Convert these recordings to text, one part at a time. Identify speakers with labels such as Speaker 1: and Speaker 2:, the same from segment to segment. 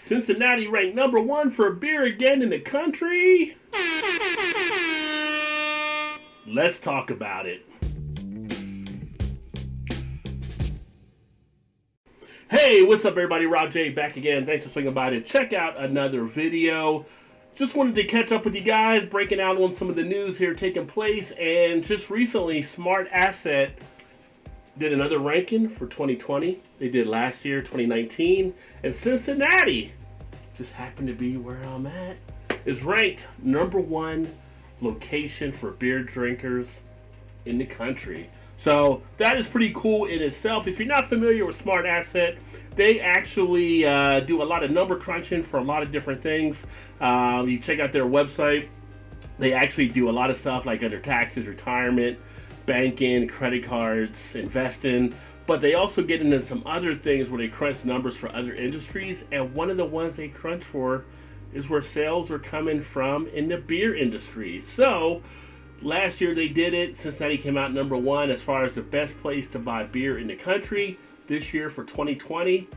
Speaker 1: Cincinnati ranked number one for beer again in the country. Let's talk about it. Hey, what's up everybody? Rod J back again. Thanks for swinging by to check out another video. Just wanted to catch up with you guys, breaking out on some of the news here taking place. And just recently, Smart Asset did another ranking for 2020. They did last year, 2019. And Cincinnati, just happened to be where I'm at, is ranked number one location for beer drinkers in the country. So that is pretty cool in itself. If you're not familiar with Smart Asset, they actually do a lot of number crunching for a lot of different things. You check out their website. They actually do a lot of stuff like under taxes, retirement, banking, credit cards, investing. But they also get into some other things where they crunch numbers for other industries. And one of the ones they crunch for is where sales are coming from in the beer industry. So last year they did it. Cincinnati came out number one as far as the best place to buy beer in the country. This year for 2020,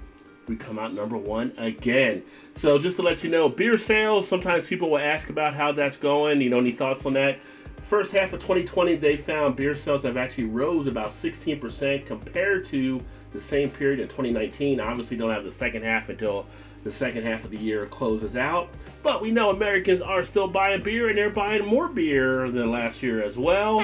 Speaker 1: we come out number one again. So just to let you know, beer sales, sometimes people will ask about how that's going. Any thoughts on that? First half of 2020, they found beer sales have actually rose about 16% compared to the same period in 2019. Obviously don't have the second half until the second half of the year closes out. But we know Americans are still buying beer, and they're buying more beer than last year as well.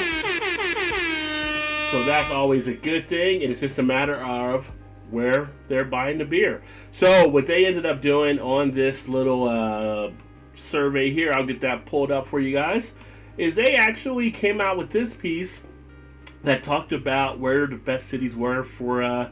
Speaker 1: So that's always a good thing. And it's just a matter of where they're buying the beer. So what they ended up doing on this little survey here, I'll get that pulled up for you guys, is they actually came out with this piece that talked about where the best cities were for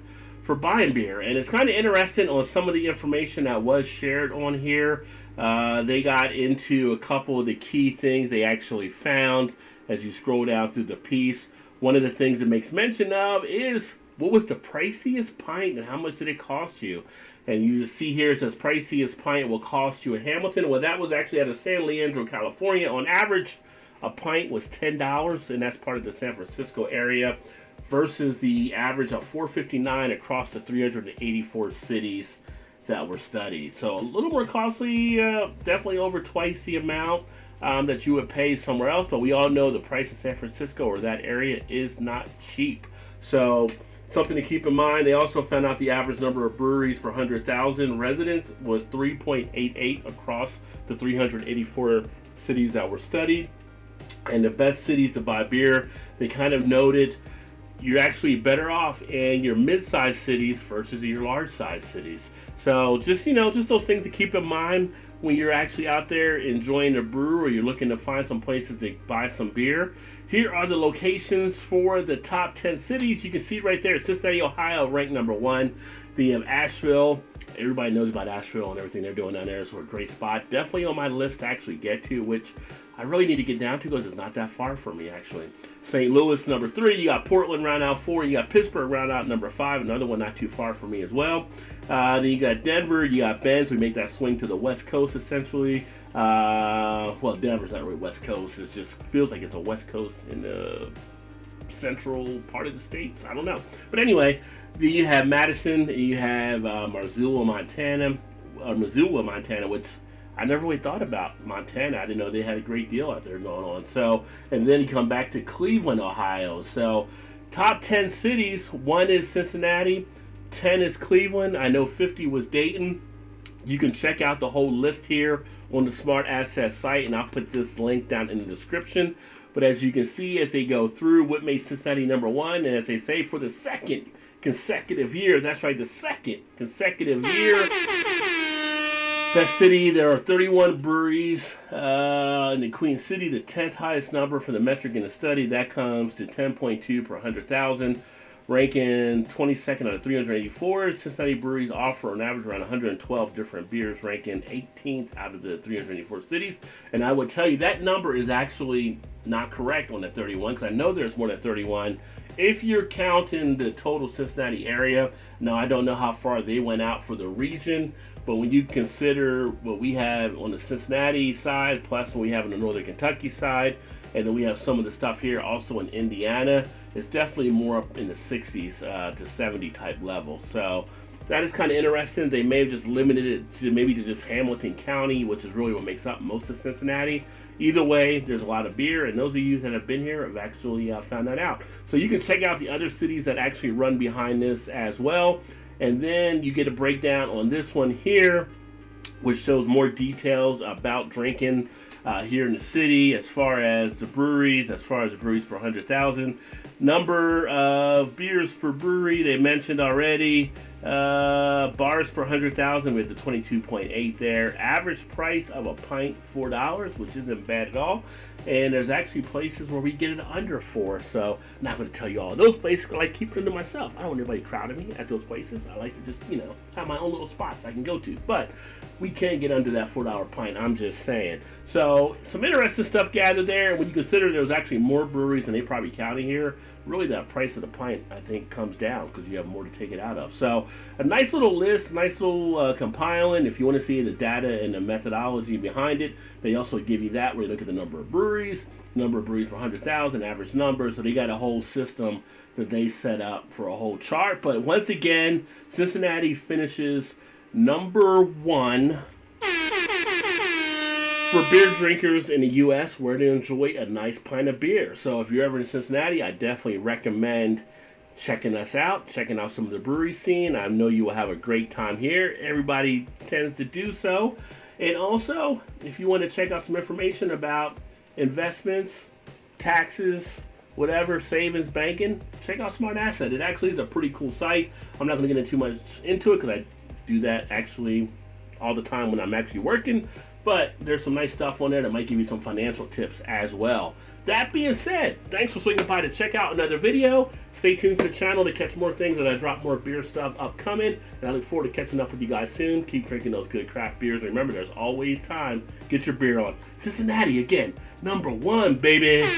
Speaker 1: buying beer. And it's kind of interesting on some of the information that was shared on here. They got into a couple of the key things they actually found as you scroll down through the piece. One of the things it makes mention of is, what was the priciest pint and how much did it cost you? And you see here it says priciest pint will cost you in Hamilton. Well, that was actually out of San Leandro, California. On average, a pint was $10, and that's part of the San Francisco area, versus the average of $4.59 across the 384 cities that were studied. So a little more costly, definitely over twice the amount that you would pay somewhere else. But we all know the price in San Francisco or that area is not cheap. So something to keep in mind. They also found out the average number of breweries per 100,000 residents was 3.88 across the 384 cities that were studied. And the best cities to buy beer, they kind of noted you're actually better off in your mid-sized cities versus your large-sized cities. So just those things to keep in mind when you're actually out there enjoying a brew or you're looking to find some places to buy some beer. Here are the locations for the top 10 cities. You can see right there, Cincinnati, Ohio, ranked number one. The Asheville, everybody knows about Asheville and everything they're doing down there, so a great spot. Definitely on my list to actually get to, which I really need to get down to because it's not that far from me, actually. St. Louis, number 3. You got Portland, round out 4. You got Pittsburgh, round out number 5. Another one not too far from me as well. Then you got Denver. You got Bend. So we make that swing to the West Coast, essentially. Well, Denver's not really West Coast. It just feels like it's a West Coast in the central part of the states. I don't know. But anyway, then you have Madison. You have Missoula, Montana, which I never really thought about Montana. I didn't know they had a great deal out there going on. So, and then you come back to Cleveland, Ohio. So, top 10 cities. 1 is Cincinnati. 10 is Cleveland. I know 50 was Dayton. You can check out the whole list here on the Smart Asset site, and I'll put this link down in the description. But as you can see, as they go through what made Cincinnati number one, and as they say, for the second consecutive year, that's right, the second consecutive year, best city, there are 31 breweries in the Queen City, the 10th highest number for the metric in the study. That comes to 10.2 per 100,000, ranking 22nd out of 384. Cincinnati breweries offer on average around 112 different beers, ranking 18th out of the 384 cities. And I would tell you that number is actually not correct on the 31, because I know there's more than 31. If you're counting the total Cincinnati area, now I don't know how far they went out for the region, but when you consider what we have on the Cincinnati side, plus what we have on the Northern Kentucky side, and then we have some of the stuff here also in Indiana, it's definitely more up in the 60s to 70 type level. So that is kind of interesting. They may have just limited it to maybe to just Hamilton County, which is really what makes up most of Cincinnati. Either way, there's a lot of beer, and those of you that have been here have actually found that out. So you can check out the other cities that actually run behind this as well. And then you get a breakdown on this one here, which shows more details about drinking here in the city, as far as the breweries, per 100,000. Number of beers per brewery, they mentioned already. Bars per 100,000 with the 22.8 there. Average price of a pint, $4, which isn't bad at all. And there's actually places where we get it under $4. So I'm not going to tell you all those places. I like keep it to myself. I don't want anybody crowding me at those places. I like to just, have my own little spots I can go to. But we can't get under that $4 pint. I'm just saying. So some interesting stuff gathered there. And when you consider there's actually more breweries than they probably counting here, really that price of the pint, I think, comes down because you have more to take it out of. So a nice little list, nice little compiling. If you want to see the data and the methodology behind it, they also give you that where you look at the number of breweries per 100,000, average number. So they got a whole system that they set up for a whole chart. But once again, Cincinnati finishes number 1 for beer drinkers in the U.S. where to enjoy a nice pint of beer. So if you're ever in Cincinnati, I definitely recommend checking us out, checking out some of the brewery scene. I know you will have a great time here. Everybody tends to do so. And also, if you want to check out some information about investments, taxes, whatever, savings, banking, check out Smart Asset. It actually is a pretty cool site. I'm not going to get into too much into it because I do that actually all the time when I'm actually working. But there's some nice stuff on there that might give you some financial tips as well. That being said, thanks for swinging by to check out another video. Stay tuned to the channel to catch more things as I drop more beer stuff upcoming. And I look forward to catching up with you guys soon. Keep drinking those good craft beers. And remember, there's always time. Get your beer on. Cincinnati, again, number 1, baby.